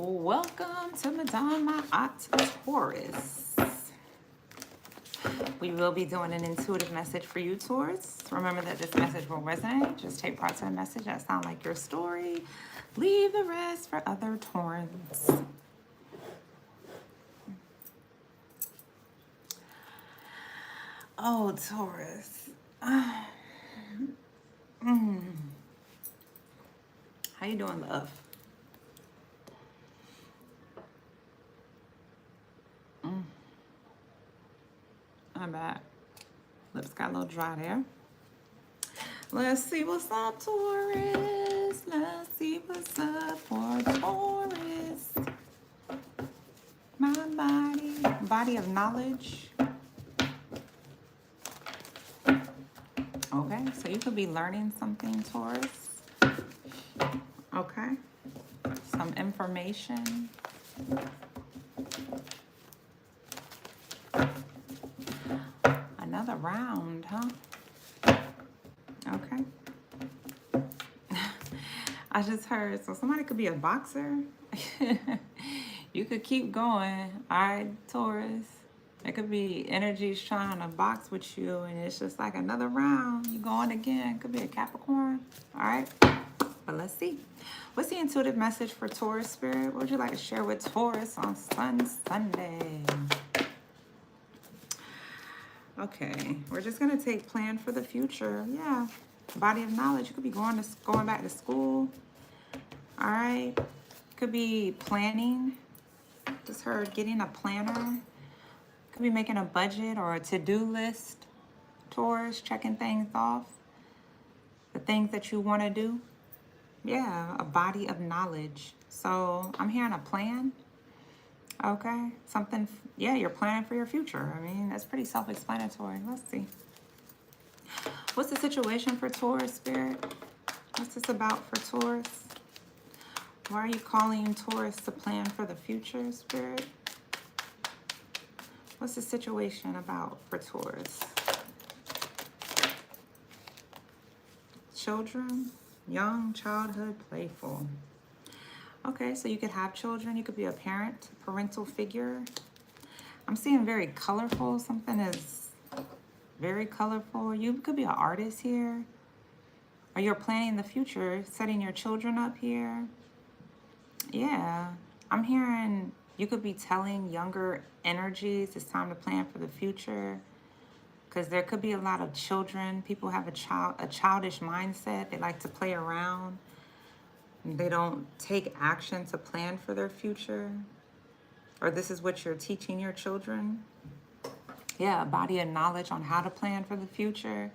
Welcome to Madame Taurus. We will be doing an intuitive message for you, Taurus. Remember that this message will resonate. Just take parts of the message that sound like your story. Leave the rest for other Taurans. Oh, Taurus. How you doing, love? I'm back. Lips got a little dry there. Let's see what's up, Taurus. Let's see what's up for Taurus. My body of knowledge. Okay, so you could be learning something, Taurus. Okay, some information. Another round, huh? Okay. I just heard, so somebody could be a boxer. You could keep going. All right, Taurus. It could be energies trying to box with you, and it's just like another round. You going again. Could be a Capricorn. All right. But let's see. What's the intuitive message for Taurus spirit? What would you like to share with Taurus on Sunday? Okay, we're just gonna take plan for the future. Yeah, body of knowledge. You could be going back to school. All right, could be planning. Just heard getting a planner. Could be making a budget or a to-do list. Taurus, checking things off. The things that you want to do. Yeah, a body of knowledge. So I'm hearing a plan. Okay, something, yeah, you're planning for your future. I mean, that's pretty self-explanatory. Let's see. What's the situation for Taurus, Spirit? What's this about for Taurus? Why are you calling Taurus to plan for the future, Spirit? What's the situation about for Taurus? Children, young, childhood, playful. Okay, so you could have children. You could be a parent, parental figure. I'm seeing very colorful. Something is very colorful. You could be an artist here. Or you're planning the future, setting your children up here. Yeah, I'm hearing you could be telling younger energies it's time to plan for the future. Because there could be a lot of children. People have a childish mindset. They like to play around. They don't take action to plan for their future. Or this is what you're teaching your children. Yeah, a body of knowledge on how to plan for the future.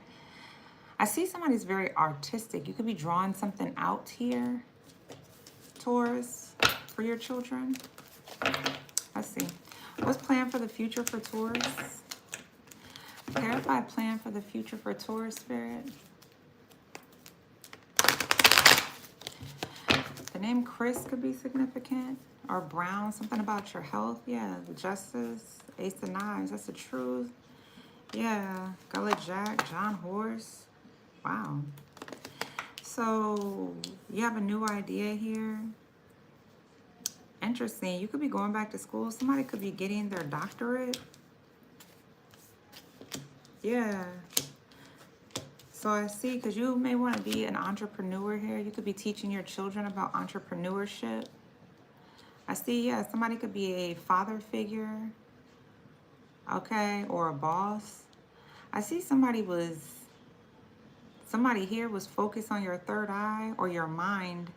I see somebody's very artistic. You could be drawing something out here, Taurus, for your children. Let's see. What's planned for the future for Taurus? Clarify plan for the future for Taurus, Spirit. The name Chris could be significant, or Brown, something about your health. Yeah, the Justice, Ace of Knives, that's the truth. Yeah, Gullet Jack, John Horse. Wow. So you have a new idea here. Interesting. You could be going back to school. Somebody could be getting their doctorate. Yeah. So I see, because you may want to be an entrepreneur here. You could be teaching your children about entrepreneurship. I see, yeah, somebody could be a father figure, okay, or a boss. I see somebody here was focused on your third eye or your mind.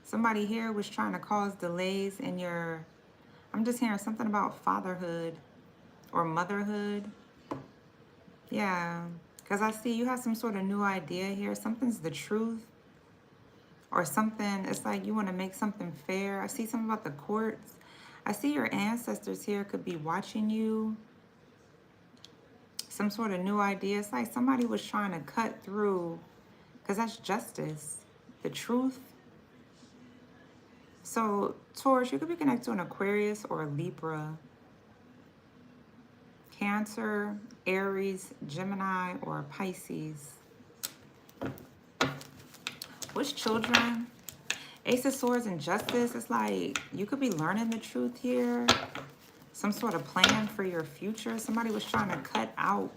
Somebody here was trying to cause delays in your, I'm just hearing something about fatherhood or motherhood. Yeah. Because I see you have some sort of new idea here. Something's the truth. Or something, it's like you want to make something fair. I see something about the courts. I see your ancestors here could be watching you. Some sort of new idea. It's like somebody was trying to cut through. Because that's justice. The truth. So, Taurus, you could be connected to an Aquarius or a Libra. Cancer, Aries, Gemini, or Pisces. Which children Ace of Swords and Justice. It's like you could be learning the truth here. Some sort of plan for your future. Somebody was trying to cut out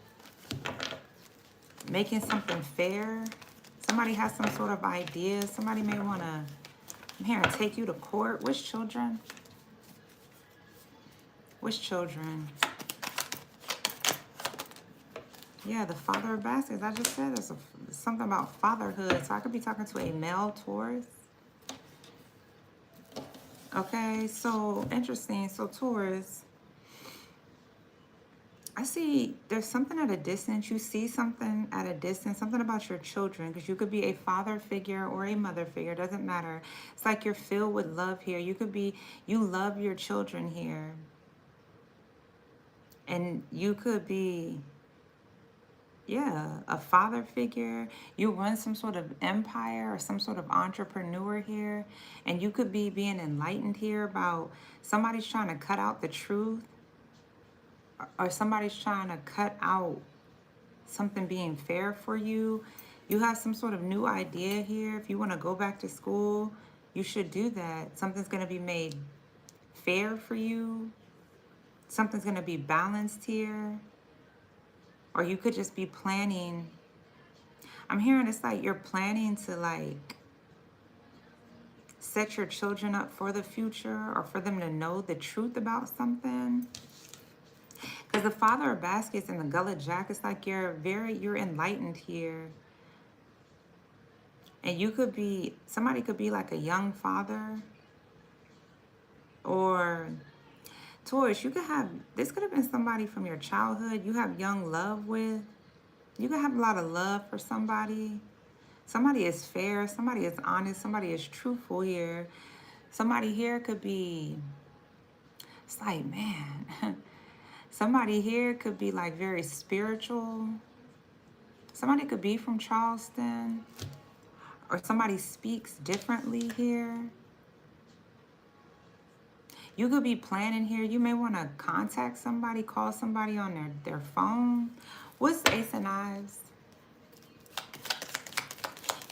making something fair. Somebody has some sort of idea. Somebody may want to, I'm hearing, take you to court. Which children? Which children? Yeah, the father of baskets. I just said there's something about fatherhood. So I could be talking to a male Taurus. Okay, so interesting. So Taurus, I see there's something at a distance. You see something at a distance, something about your children, because you could be a father figure or a mother figure. Doesn't matter. It's like you're filled with love here. You could be, you love your children here. And you could be, yeah, a father figure. You run some sort of empire or some sort of entrepreneur here. And you could be being enlightened here about somebody's trying to cut out the truth, or somebody's trying to cut out something being fair for you. You have some sort of new idea here. If you want to go back to school, you should do that. Something's going to be made fair for you. Something's going to be balanced here. Or you could just be planning. I'm hearing it's like you're planning to like set your children up for the future, or for them to know the truth about something. Because the father of baskets and the gullet jack, it's like you're enlightened here. And you could be, somebody could be like a young father. Or Taurus, you could have, this could have been somebody from your childhood you have young love with. You could have a lot of love for somebody. Somebody is fair, somebody is honest, somebody is truthful here. Somebody here could be, it's like, man, somebody here could be like very spiritual. Somebody could be from Charleston. Or somebody speaks differently here. You could be planning here. You may want to contact somebody, call somebody on their phone. What's the Ace of Knives?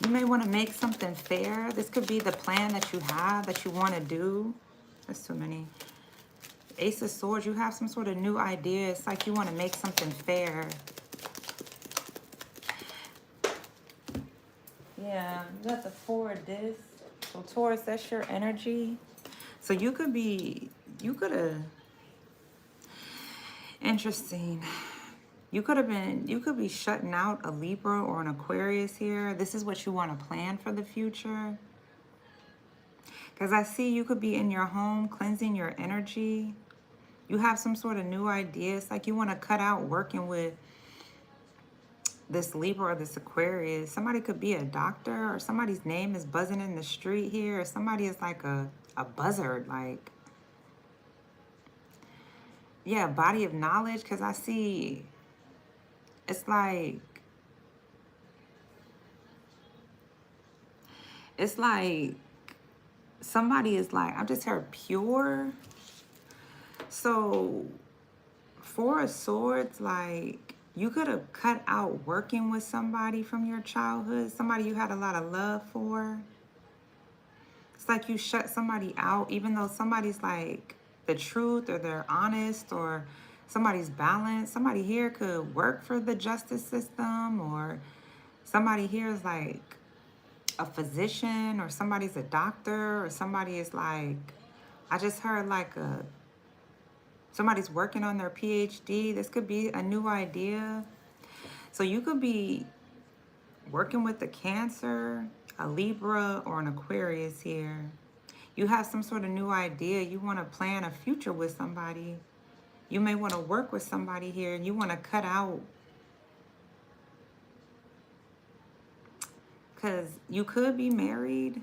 You may want to make something fair. This could be the plan that you have, that you want to do. That's too many. Ace of Swords, you have some sort of new idea. It's like you want to make something fair. Yeah, you got the Four of Discs. So Taurus, that's your energy. So you could have, interesting. You could be shutting out a Libra or an Aquarius here. This is what you want to plan for the future. Because I see you could be in your home cleansing your energy. You have some sort of new ideas. Like you want to cut out working with this Libra or this Aquarius. Somebody could be a doctor, or somebody's name is buzzing in the street here. Or somebody is like a buzzard, like, yeah, body of knowledge. Because I see, it's like somebody is like, I just heard pure. So Four of Swords, like you could have cut out working with somebody from your childhood, somebody you had a lot of love for. It's like you shut somebody out, even though somebody's like the truth, or they're honest, or somebody's balanced. Somebody here could work for the justice system, or somebody here is like a physician, or somebody's a doctor, or somebody is like, I just heard like somebody's working on their PhD. This could be a new idea. So you could be working with a Cancer, a Libra, or an Aquarius here. You have some sort of new idea. You want to plan a future with somebody. You may want to work with somebody here, and you want to cut out, because you could be married.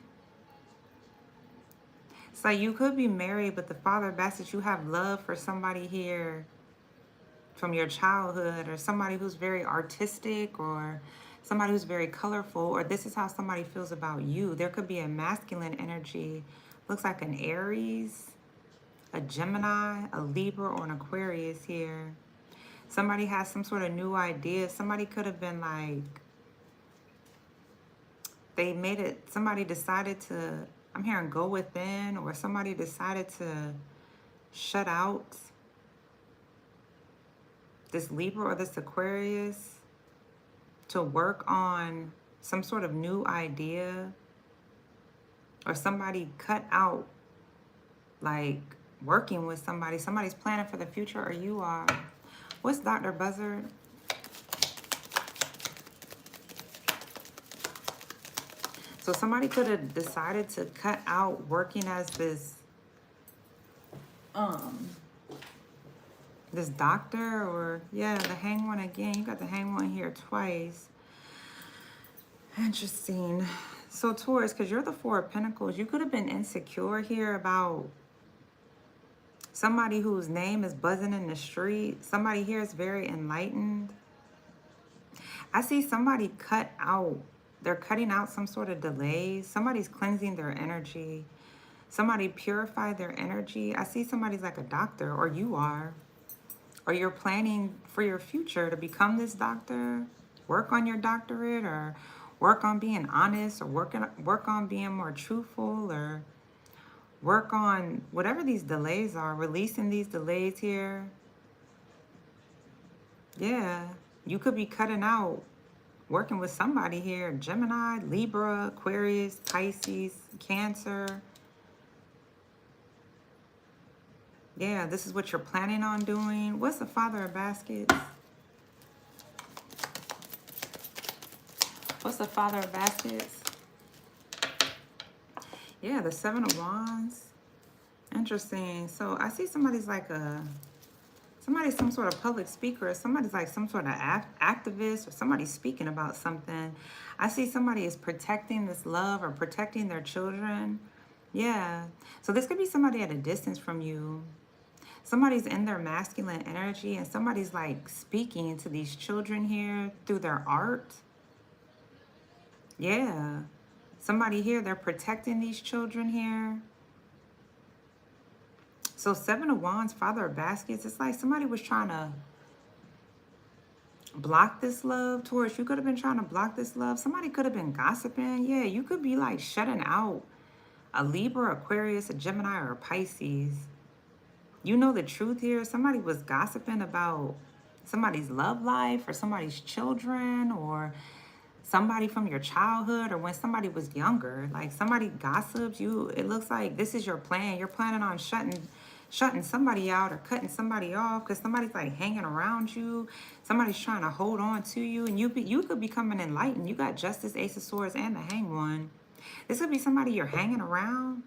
So you could be married, but the father of baskets, you have love for somebody here from your childhood, or somebody who's very artistic, or somebody who's very colorful, or this is how somebody feels about you. There could be a masculine energy. Looks like an Aries, a Gemini, a Libra, or an Aquarius here. Somebody has some sort of new idea. Somebody could have been like, somebody decided to, I'm hearing go within, or somebody decided to shut out this Libra or this Aquarius to work on some sort of new idea, or somebody cut out like working with somebody. Somebody's planning for the future, or you are. What's Dr. Buzzard? So somebody could have decided to cut out working as this doctor, or yeah, the hang one again. You got the hang one here twice. Interesting. So Taurus, because you're the Four of Pentacles, you could have been insecure here about somebody whose name is buzzing in the street. Somebody here is very enlightened. I see somebody cut out. They're cutting out some sort of delays. Somebody's cleansing their energy. Somebody purified their energy. I see somebody's like a doctor, or you are. Or you're planning for your future to become this doctor, work on your doctorate, or work on being honest, or work on being more truthful, or work on whatever these delays are, releasing these delays here. Yeah, you could be cutting out working with somebody here, Gemini, Libra, Aquarius, Pisces, Cancer. Yeah, this is what you're planning on doing. What's the Father of Baskets? What's the Father of Baskets? Yeah, the Seven of Wands. Interesting. So I see somebody's like somebody's some sort of public speaker, or somebody's like some sort of activist, or somebody's speaking about something. I see somebody is protecting this love or protecting their children. Yeah. So this could be somebody at a distance from you. Somebody's in their masculine energy, and somebody's like speaking to these children here through their art. Yeah. Somebody here, they're protecting these children here. So Seven of Wands, Father of Baskets, it's like somebody was trying to block this love. Taurus, you could have been trying to block this love. Somebody could have been gossiping. Yeah, you could be like shutting out a Libra, Aquarius, a Gemini, or a Pisces. You know the truth here. Somebody was gossiping about somebody's love life, or somebody's children, or somebody from your childhood, or when somebody was younger. Like somebody gossips you. It looks like this is your plan. You're planning on shutting somebody out or cutting somebody off because somebody's like hanging around you. Somebody's trying to hold on to you, and you could be coming enlightened. You got Justice, Ace of Swords, and the Hang One. This could be somebody you're hanging around.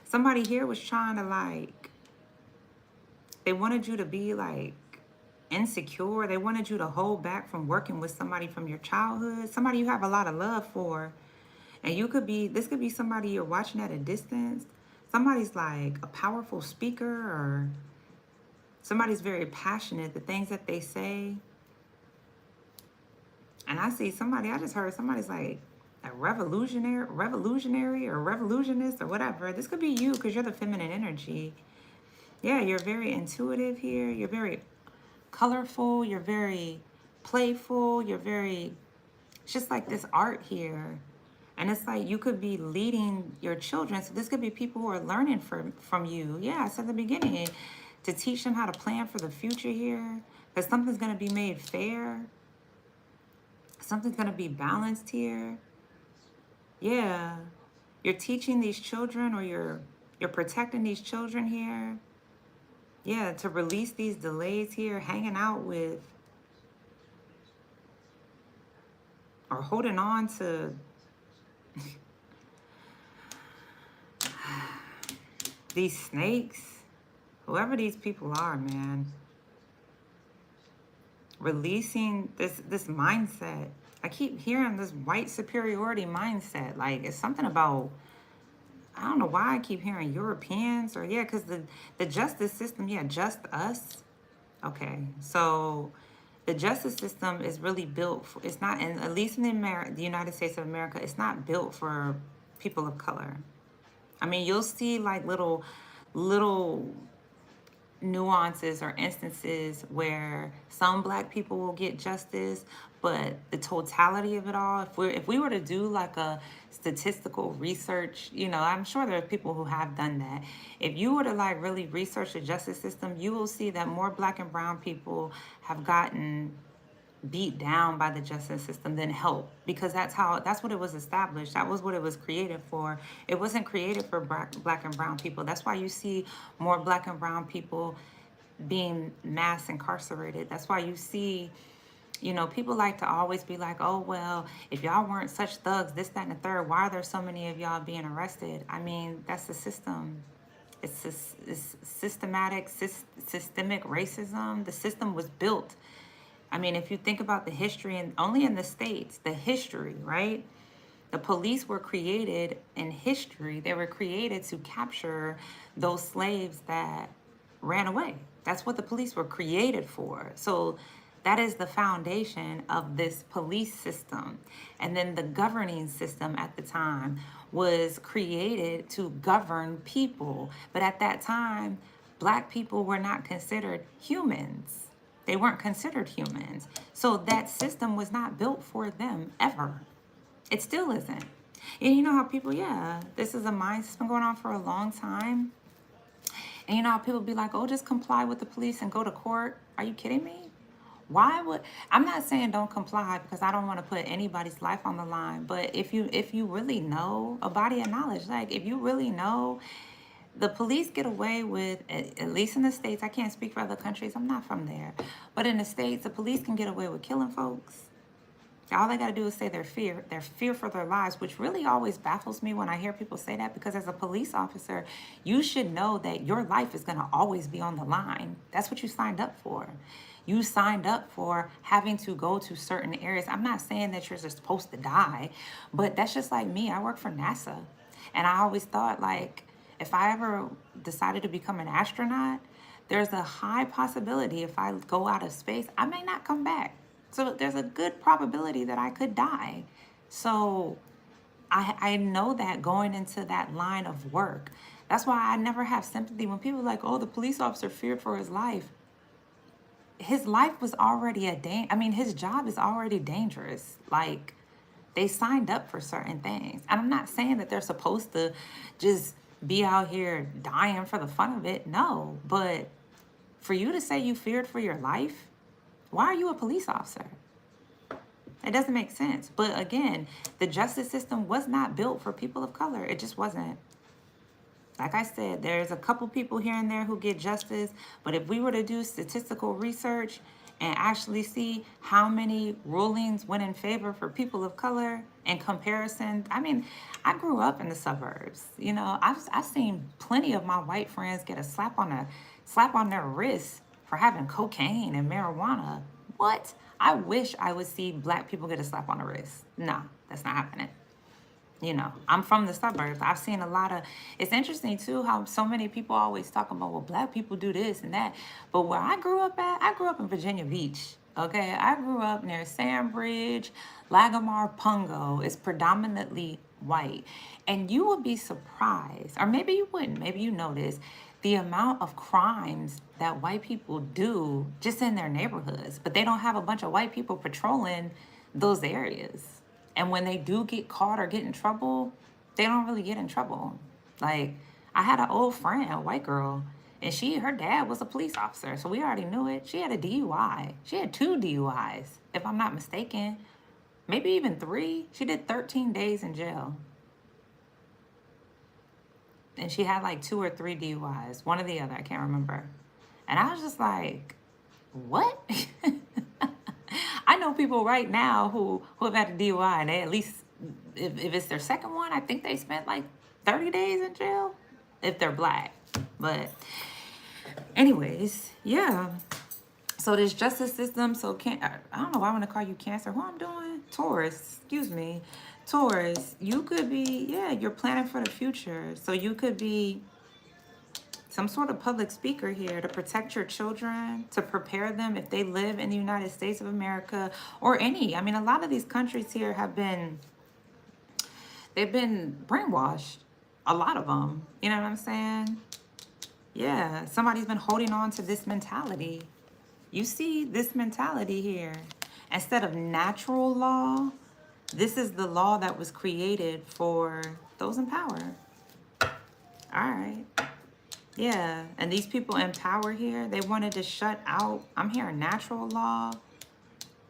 Somebody here was trying to like, they wanted you to be like insecure. They wanted you to hold back from working with somebody from your childhood, somebody you have a lot of love for. And you could be, this could be somebody you're watching at a distance. Somebody's like a powerful speaker, or somebody's very passionate, the things that they say. And I see somebody, I just heard somebody's like a revolutionary or revolutionist or whatever. This could be you because you're the feminine energy. Yeah, you're very intuitive here. You're very colorful. You're very playful. You're very, it's just like this art here. And it's like you could be leading your children. So this could be people who are learning from you. Yeah, I said at the beginning, to teach them how to plan for the future here. Because something's going to be made fair. Something's going to be balanced here. Yeah. You're teaching these children, or you're protecting these children here. Yeah, to release these delays here, hanging out with, or holding on to these snakes, whoever these people are, man. Releasing this mindset. I keep hearing this white superiority mindset. Like it's something about, I don't know why I keep hearing Europeans, or yeah, because the justice system, yeah, just us. Okay, so the justice system is really built for, it's not, and at least in the United States of America, it's not built for people of color. I mean, you'll see like little nuances or instances where some black people will get justice, but the totality of it all, if we were to do like a statistical research, you know, I'm sure there are people who have done that. If you were to like really research the justice system, you will see that more black and brown people have gotten beat down by the justice system than help, because that's what it was established. That was what it was created for. It wasn't created for black and brown people. That's why you see more black and brown people being mass incarcerated. That's why you see, you know, people like to always be like, oh, well, if y'all weren't such thugs, this, that, and the third, why are there so many of y'all being arrested? I mean, that's the system. It's systemic racism. The system was built. I mean, if you think about the history, and only in the States, the history, right? The police were created in history. They were created to capture those slaves that ran away. That's what the police were created for. So that is the foundation of this police system. And then the governing system at the time was created to govern people. But at that time, black people were not considered humans. They weren't considered humans. So that system was not built for them ever. It still isn't. And you know how people, yeah, this is a mind system going on for a long time. And you know how people be like, oh, just comply with the police and go to court. Are you kidding me? Why would, I'm not saying don't comply, because I don't want to put anybody's life on the line. But if you really know, a body of knowledge, like if you really know, the police get away with, at least in the States, I can't speak for other countries, I'm not from there, but in the States, the police can get away with killing folks. All they got to do is say their fear for their lives, which really always baffles me when I hear people say that, because as a police officer, you should know that your life is going to always be on the line. That's what you signed up for. You signed up for having to go to certain areas. I'm not saying that you're just supposed to die, but that's just like me. I work for NASA, and I always thought, like, if I ever decided to become an astronaut, there's a high possibility if I go out of space, I may not come back. So there's a good probability that I could die. So I know that going into that line of work. That's why I never have sympathy when people are like, oh, the police officer feared for his life. His life was already his job is already dangerous. Like, they signed up for certain things. And I'm not saying that they're supposed to just be out here dying for the fun of it. No, but for you to say you feared for your life, why are you a police officer? It doesn't make sense. But again, the justice system was not built for people of color. It just wasn't. Like I said, there's a couple people here and there who get justice, but if we were to do statistical research and actually see how many rulings went in favor for people of color in comparison. I mean, I grew up in the suburbs. You know, I've seen plenty of my white friends get a slap on their wrist for having cocaine and marijuana. What? I wish I would see black people get a slap on the wrist. No, that's not happening. You know, I'm from the suburbs. I've seen a lot of, it's interesting too how so many people always talk about, well, black people do this and that. But where I grew up at, I grew up in Virginia Beach. Okay, I grew up near Sandbridge, Lagomar, Pungo. It's predominantly white. And you would be surprised, or maybe you wouldn't, maybe you notice the amount of crimes that white people do just in their neighborhoods. But they don't have a bunch of white people patrolling those areas. And when they do get caught or get in trouble, they don't really get in trouble. Like, I had an old friend, a white girl, and her dad was a police officer, so we already knew it. She had a DUI. She had 2 DUIs, if I'm not mistaken. Maybe even 3. She did 13 days in jail. And she had like 2 or 3 DUIs, one or the other, I can't remember. And I was just like, what? I know people right now who have had a DUI, and they at least, if it's their second one, I think they spent like 30 days in jail if they're black. But anyways, yeah. So this justice system, I don't know why I want to call you Cancer. Who I'm doing? Taurus, excuse me. Taurus, you could be, yeah, you're planning for the future. So you could be some sort of public speaker here to protect your children, to prepare them if they live in the United States of America or any. I mean, a lot of these countries here they've been brainwashed. A lot of them. You know what I'm saying? Yeah, somebody's been holding on to this mentality. You see this mentality here. Instead of natural law, this is the law that was created for those in power. All right. Yeah, and these people in power here, they wanted to shut out, I'm hearing natural law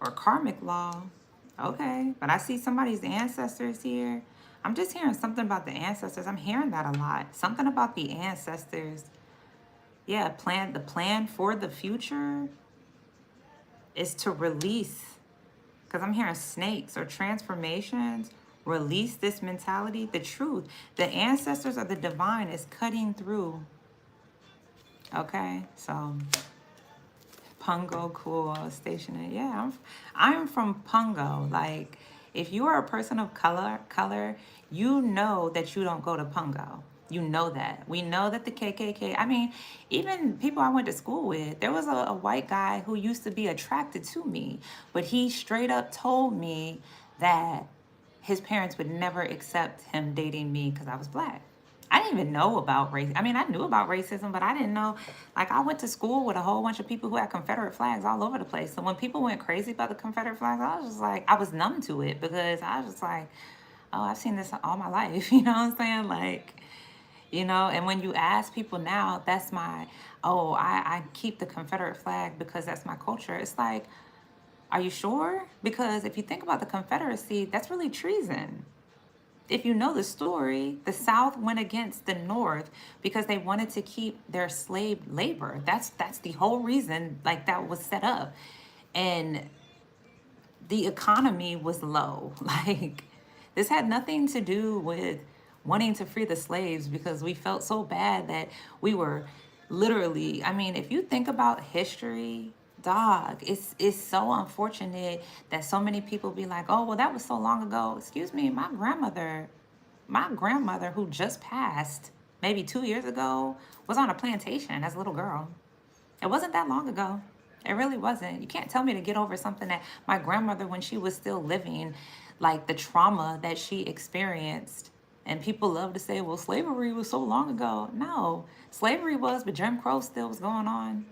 or karmic law. Okay, but I see somebody's ancestors here. I'm just hearing something about the ancestors. I'm hearing that a lot. Something about the ancestors. Yeah, the plan for the future is to release, because I'm hearing snakes or transformations. Release this mentality, the truth. The ancestors of the divine is cutting through. Okay, so Pungo, cool, stationary. Yeah, I'm from Pungo. Like, if you are a person of color, you know that you don't go to Pungo. You know that. We know that the KKK, I mean, even people I went to school with, there was a white guy who used to be attracted to me, but he straight up told me that his parents would never accept him dating me because I was black. I didn't even know about race. I mean, I knew about racism, but I didn't know. Like, I went to school with a whole bunch of people who had Confederate flags all over the place. So when people went crazy about the Confederate flags, I was just like, I was numb to it because I was just like, oh, I've seen this all my life. You know what I'm saying? Like, you know, and when you ask people now, that's my, oh, I keep the Confederate flag because that's my culture. It's like, are you sure? Because if you think about the Confederacy, that's really treason. If you know the story, the South went against the North because they wanted to keep their slave labor. That's the whole reason, like, that was set up. And the economy was low. Like, this had nothing to do with wanting to free the slaves because we felt so bad that we were literally, I mean, if you think about history, dog, it's so unfortunate that so many people be like, oh, well, that was so long ago. Excuse me, my grandmother who just passed maybe 2 years ago was on a plantation as a little girl. It wasn't that long ago. It really wasn't. You can't tell me to get over something that my grandmother, when she was still living, like the trauma that she experienced. And people love to say, well, slavery was so long ago. No, slavery was, but Jim Crow still was going on.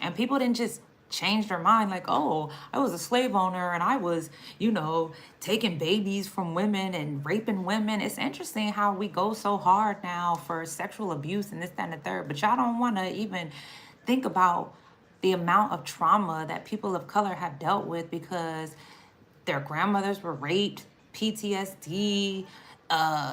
And people didn't just change their mind like, oh, I was a slave owner and I was, taking babies from women and raping women. It's interesting how we go so hard now for sexual abuse and this, that, and the third. But y'all don't want to even think about the amount of trauma that people of color have dealt with because their grandmothers were raped, PTSD,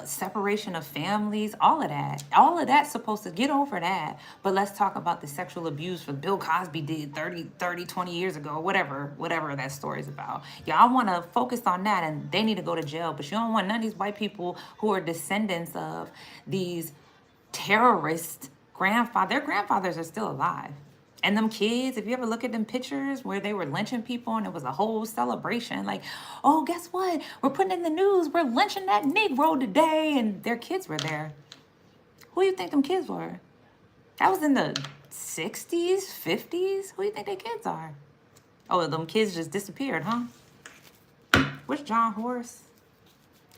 separation of families, all of that. All of that's supposed to get over that. But let's talk about the sexual abuse for Bill Cosby did 20 years ago, whatever that story's about. Y'all want to focus on that and they need to go to jail. But you don't want none of these white people who are descendants of these terrorist their grandfathers are still alive. And them kids, if you ever look at them pictures where they were lynching people and it was a whole celebration, like, oh, guess what? We're putting in the news, we're lynching that Negro today, and their kids were there. Who do you think them kids were? That was in the 60s, 50s? Who do you think their kids are? Oh, them kids just disappeared, huh? Where's John Horse?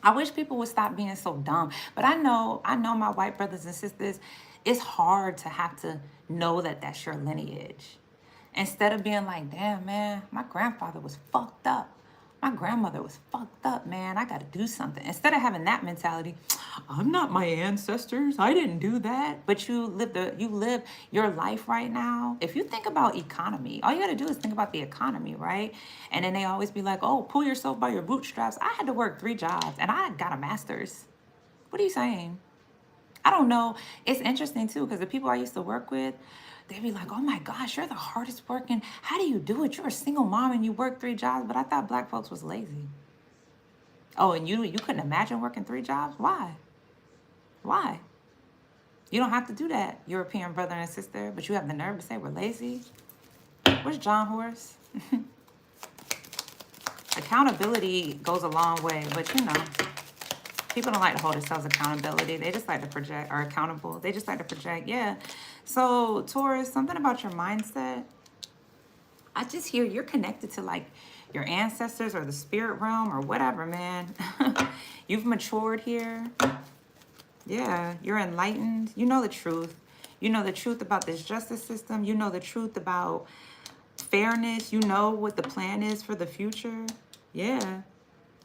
I wish people would stop being so dumb. But I know my white brothers and sisters, it's hard to have to know that that's your lineage. Instead of being like, damn, man, my grandfather was fucked up. My grandmother was fucked up, man. I got to do something. Instead of having that mentality, I'm not my ancestors. I didn't do that. But you live your life right now. If you think about economy, all you got to do is think about the economy, right? And then they always be like, oh, pull yourself by your bootstraps. I had to work 3 jobs and I got a master's. What are you saying? I don't know. It's interesting too, because the people I used to work with, they'd be like, oh my gosh, you're the hardest working. How do you do it? You're a single mom and you work 3 jobs. But I thought black folks was lazy. Oh, and you couldn't imagine working 3 jobs? Why? Why? You don't have to do that, European brother and sister, but you have the nerve to say we're lazy? Where's John Horse? Accountability goes a long way, but people don't like to hold themselves accountability. They just like to project, or accountable. They just like to project, yeah. So, Taurus, something about your mindset. I just hear you're connected to like your ancestors or the spirit realm or whatever, man. You've matured here. Yeah, you're enlightened. You know the truth. You know the truth about this justice system. You know the truth about fairness. You know what the plan is for the future. Yeah.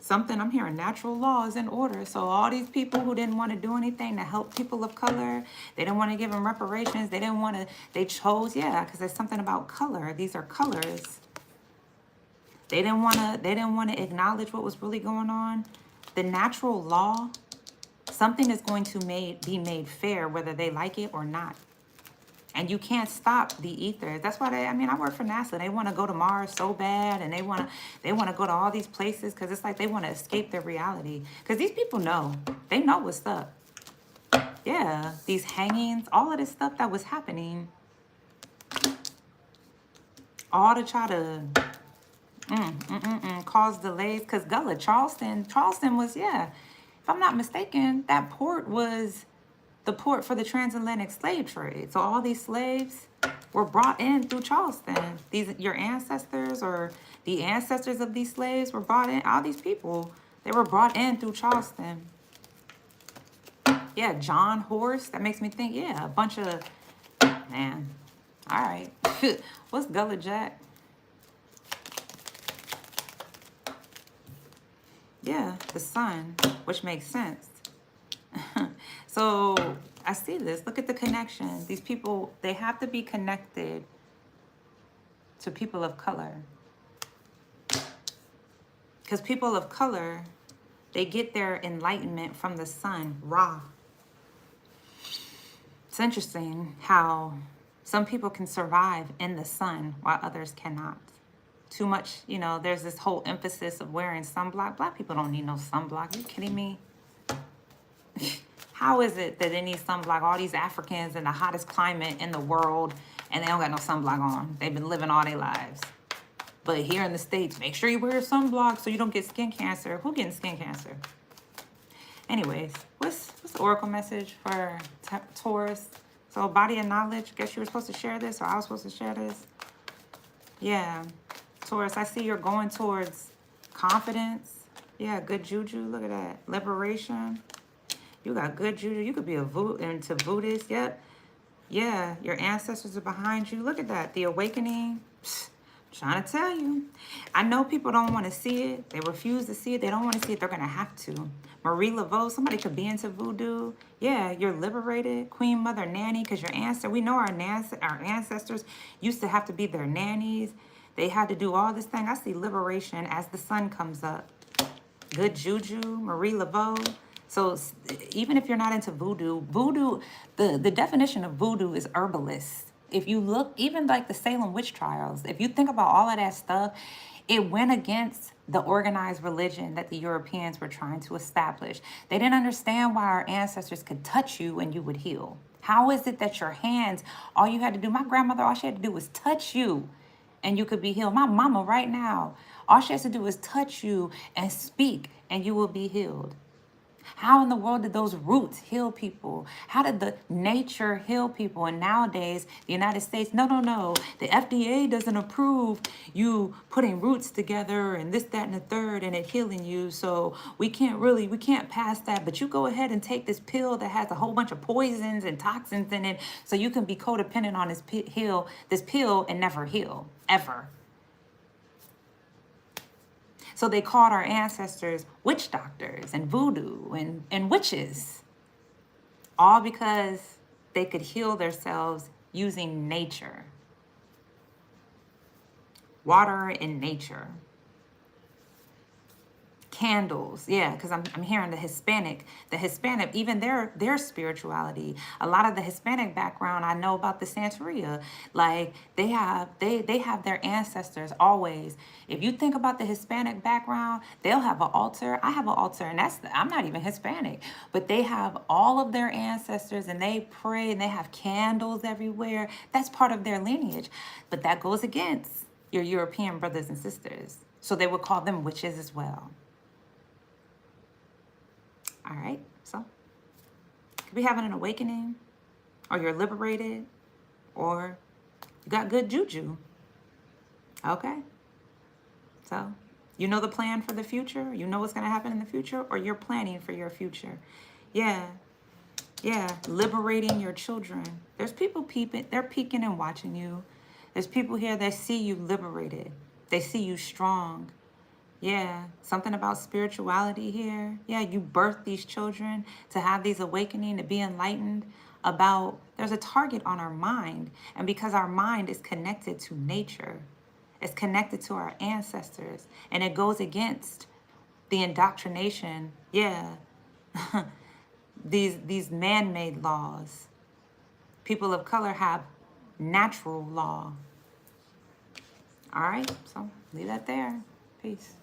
Something I'm hearing, natural law is in order. So all these people who didn't want to do anything to help people of color, they didn't want to give them reparations. They didn't want to, they chose, yeah, because there's something about color. These are colors. They didn't want to acknowledge what was really going on. The natural law, something is going to be made fair, whether they like it or not. And you can't stop the ether. That's why I work for NASA. They want to go to Mars so bad, and they want to go to all these places because it's like they want to escape their reality. Because these people know, they know what's up. Yeah, these hangings, all of this stuff that was happening, all to try to cause delays. Because Gullah, Charleston was, yeah, if I'm not mistaken, that port was the port for the transatlantic slave trade. So all these slaves were brought in through Charleston. Your ancestors or the ancestors of these slaves were brought in. All these people, they were brought in through Charleston. Yeah, John Horse. That makes me think, yeah, a bunch of, man. All right. What's Gullah Jack? Yeah, the sun, which makes sense. So I see this. Look at the connection. These people, they have to be connected to people of color. Because people of color, they get their enlightenment from the sun, Ra. It's interesting how some people can survive in the sun while others cannot. Too much, there's this whole emphasis of wearing sunblock. Black people don't need no sunblock. Are you kidding me? How is it that they need sunblock? All these Africans in the hottest climate in the world, and they don't got no sunblock on. They've been living all their lives. But here in the States, make sure you wear sunblock so you don't get skin cancer. Who getting skin cancer? Anyways, what's the oracle message for Taurus? So body of knowledge. Guess you were supposed to share this, or I was supposed to share this. Yeah, Taurus, I see you're going towards confidence. Yeah, good juju. Look at that. Liberation. You got good juju. You could be into Buddhist. Yep. Yeah, your ancestors are behind you. Look at that. The awakening. Psst, I'm trying to tell you. I know people don't want to see it. They refuse to see it. They don't want to see it. They're going to have to. Marie Laveau, somebody could be into voodoo. Yeah, you're liberated. Queen Mother Nanny, because we know our ancestors used to have to be their nannies. They had to do all this thing. I see liberation as the sun comes up. Good juju, Marie Laveau. So even if you're not into voodoo, the definition of voodoo is herbalist. If you look, even like the Salem witch trials, if you think about all of that stuff, it went against the organized religion that the Europeans were trying to establish. They didn't understand why our ancestors could touch you and you would heal. How is it that your hands, all you had to do, my grandmother, all she had to do was touch you and you could be healed. My mama right now, all she has to do is touch you and speak and you will be healed. How in the world did those roots heal people? How did the nature heal people? And nowadays, the United States, no. The FDA doesn't approve you putting roots together and this, that, and the third and it healing you. So we can't pass that. But you go ahead and take this pill that has a whole bunch of poisons and toxins in it so you can be codependent on this pill and never heal, ever. So they called our ancestors witch doctors and voodoo and witches, all because they could heal themselves using nature, water and nature. Candles, yeah, because I'm hearing the Hispanic, even their spirituality. A lot of the Hispanic background, I know about the Santeria. Like they have their ancestors always. If you think about the Hispanic background, they'll have an altar. I have an altar, and I'm not even Hispanic, but they have all of their ancestors, and they pray, and they have candles everywhere. That's part of their lineage, but that goes against your European brothers and sisters. So they would call them witches as well. All right, so you could be having an awakening, or you're liberated, or you got good juju. Okay, so you know the plan for the future. You know what's going to happen in the future, or you're planning for your future. Yeah, Yeah, liberating your children. There's people peeping, they're peeking and watching you. There's people here that see you liberated. They see you strong. Yeah, something about spirituality here. Yeah, you birthed these children to have these awakening, to be enlightened about there's a target on our mind. And because our mind is connected to nature, it's connected to our ancestors, and it goes against the indoctrination. Yeah, these man-made laws. People of color have natural law. All right, so leave that there. Peace.